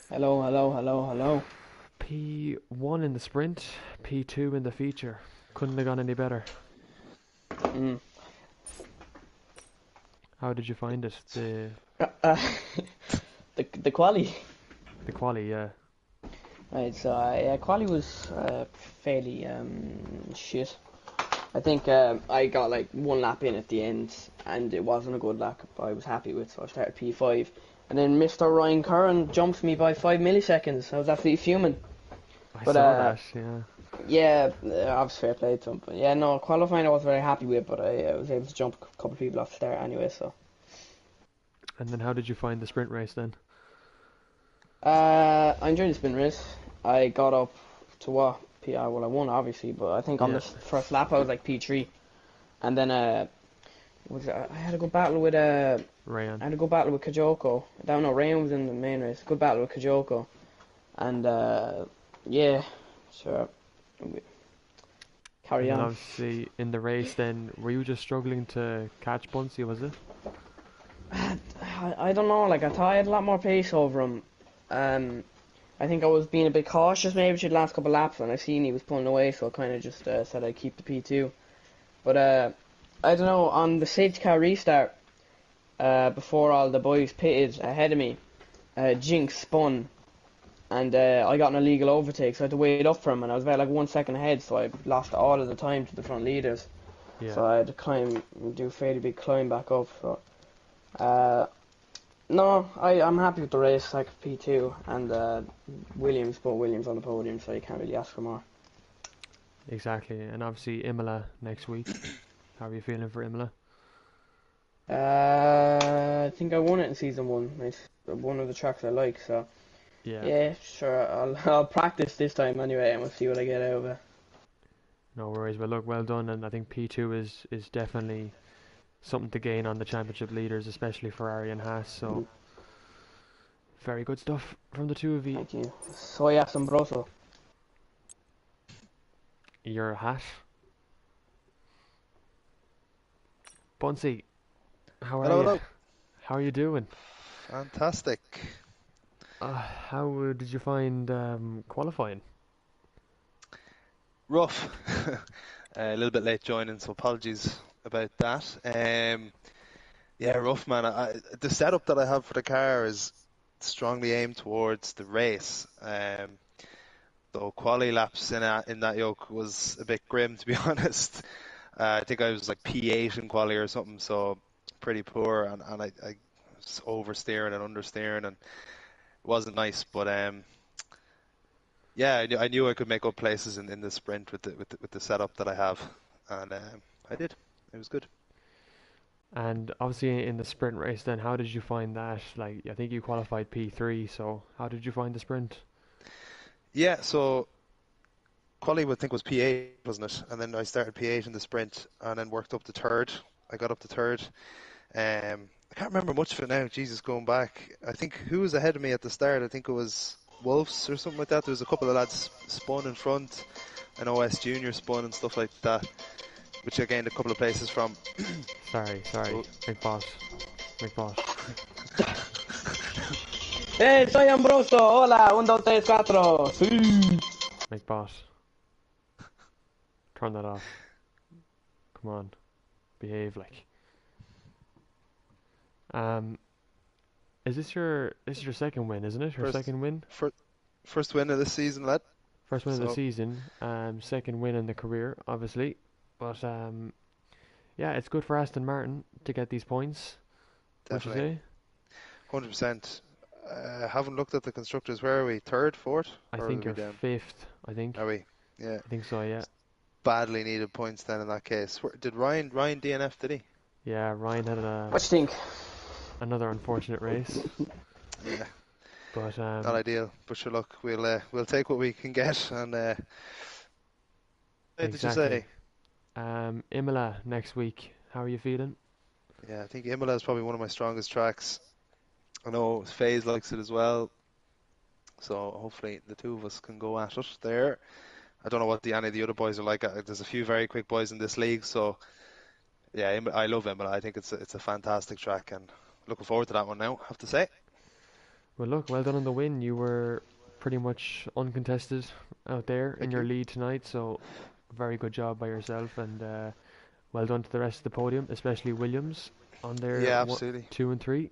Hello. P1 in the sprint, P2 in the feature. Couldn't have gone any better. How did you find it? The quali. The quali, yeah. Right, so yeah, quali was fairly shit. I think I got like one lap in at the end, and it wasn't a good lap I was happy with, so I started P5. And then Mr. Ryan Curran jumped me by 5 milliseconds. I was absolutely fuming. I But saw that, yeah. yeah, I was fair play to him. But yeah, no, qualifying I wasn't very happy with, but I was able to jump a couple of people off the start anyway, so. And then how did you find the sprint race then? I enjoyed the sprint race. I got up to what? PR, well, I won obviously, but I think on Yeah. the first lap I was like P3. And then I had a good battle with Ryan. I had a good battle with Kajoko. I don't know, Rayan was in the main race. Good battle with Kajoko. And yeah, sure. Carry And then on. obviously in the race then, were you just struggling to catch Bunsey, was it? I don't know, like I thought I had a lot more pace over him. I think I was being a bit cautious maybe through the last couple of laps, and I seen he was pulling away, so I kind of just said I'd keep the P2. But I don't know, on the safety car restart, before all the boys pitted ahead of me, Jinx spun, and I got an illegal overtake, so I had to wait up for him, and I was about like 1 second ahead, so I lost all of the time to the front leaders. Yeah. So I had to do a fairly big climb back up. So no, I'm happy with the race, like P2, and Williams put Williams on the podium, so you can't really ask for more. Exactly. And obviously Imola next week. How are you feeling for Imola? I think I won it in season 1. It's one of the tracks I like, so Yeah. yeah, sure. I'll practice this time anyway, and we'll see what I get out of it. No worries. Well, look, well done. And I think P2 is definitely something to gain on the championship leaders, especially Ferrari and Haas. So very good stuff from the two of you. Thank you. Soy asombroso. Your hat. Bunsey, how are Hello, you? hello. How are you doing? Fantastic. How did you find qualifying? Rough. A little bit late joining, so apologies about that. Yeah, rough, man. The setup that I have for the car is strongly aimed towards the race. So quali laps in that yoke was a bit grim, to be honest. I think I was like P8 in quali or something, so pretty poor, and I was oversteering and understeering, and it wasn't nice. But yeah, I knew I could make up places in the sprint with the setup that I have, and I did. It was good. And obviously in the sprint race, then how did you find that? Like, I think you qualified P3, so how did you find the sprint? Yeah, so quali I think was P8, wasn't it? And then I started P8 in the sprint, and then worked up to third. I got up to third. I can't remember much of it now. Jesus, going back, I think who was ahead of me at the start? I think it was Wolves or something like that. There was a couple of lads spun in front, and OS Junior spun and stuff like that, which I gained a couple of places from. Sorry, So big boss, big boss. Hey, soy Ambroso. Hola, 1, 2, 3, 4. Sí. Big boss. Turn that off. Come on, behave like. Um, this is your second win, isn't it? Your first, second win? first win of the season, lad. First win of the So season, second win in the career, obviously. But yeah, it's good for Aston Martin to get these points. Would you definitely, say? 100%. Haven't looked at the constructors. Where are we? Third, fourth, I or are think we you're down? fifth. I think. Are we? Yeah. I think so. Yeah. Badly needed points then in that case. Did Ryan DNF? Did he? Yeah. Ryan had What you think? another unfortunate race, Yeah. but Not ideal, but sure, look, we'll take what we can get. And what did you exactly. say? Imola next week. How are you feeling? Yeah, I think Imola is probably one of my strongest tracks. I know FaZe likes it as well, so hopefully the two of us can go at it there. I don't know what any of the other boys are like. There's a few very quick boys in this league, so yeah, I love Imola. I think it's a fantastic track, and looking forward to that one now, I have to say. Well, look, well done on the win. You were pretty much uncontested out there in Thank your you. lead tonight, so very good job by yourself, and well done to the rest of the podium, especially Williams on their Yeah, absolutely. 2 and 3.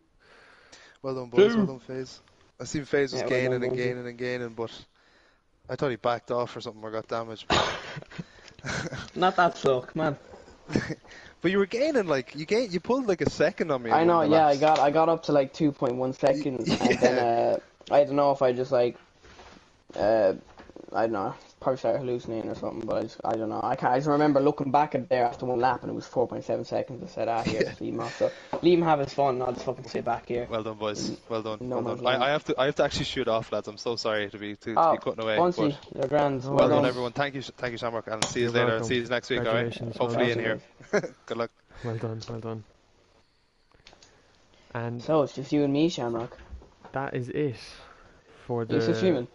Well done, boys. Well Two. done, FaZe. I seen FaZe was Yeah, well done, gaining and Bunsey. gaining and gaining, but I thought he backed off or something or got damaged. Not that slow, come on. But you were gaining like you pulled like a second on me in I one of know, the yeah, laps. I got up to like 2.1 seconds, and then Yeah, I don't know if I just like I don't know, probably started hallucinating or something, but I don't know. I just remember looking back at there after one lap and it was 4.7 seconds. I said, here, yeah. just leave him off. So leave him have his fun. I'll just fucking sit back here Well done, boys. in Well done. no Well done. man's land. I have to actually shoot off, lads. I'm so sorry to be Oh, cutting away, but Bunsey, you're grand. No Well well done, done. worries. everyone. Thank you, Shamrock, and see you You're later. welcome. See you next week. All right. Congratulations. Well Hopefully done. in Awesome, here. guys. Good luck. Well done. Well done. And So it's just you and me, Shamrock. that is it for Are you still the. streaming?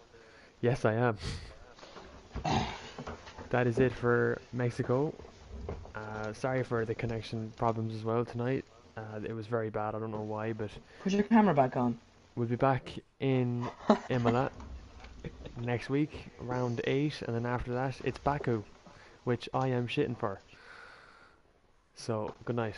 Yes, I am. That is it for Mexico. Sorry for the connection problems as well tonight. It was very bad. I don't know why, but Put your camera back on. we'll be back in Imola next week, round 8, and then after that, it's Baku, which I am shitting for. So, good night.